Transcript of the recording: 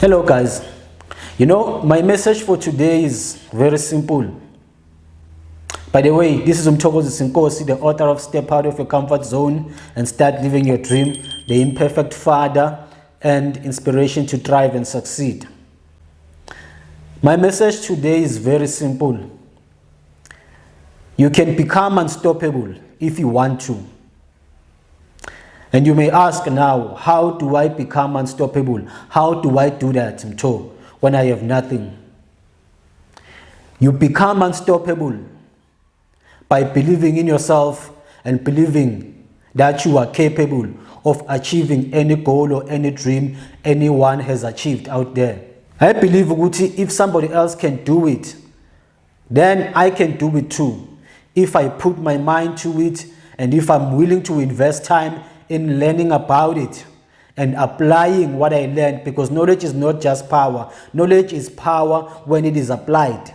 Hello guys, my message for today is very simple. By the way, this is Mthokozisi, the author of Step Out of Your Comfort Zone and Start Living Your Dream, the Imperfect Father, and Inspiration to Thrive and Succeed. My message today is very simple. You can become unstoppable if you want to. And you may ask now, how do I become unstoppable? How do I do that, Mtho, when I have nothing? You become unstoppable by believing in yourself and believing that you are capable of achieving any goal or any dream anyone has achieved out there. I believe if somebody else can do it, then I can do it too. If I put my mind to it and if I'm willing to invest time in learning about it and applying what I learned, because knowledge is not just power. Knowledge is power when it is applied.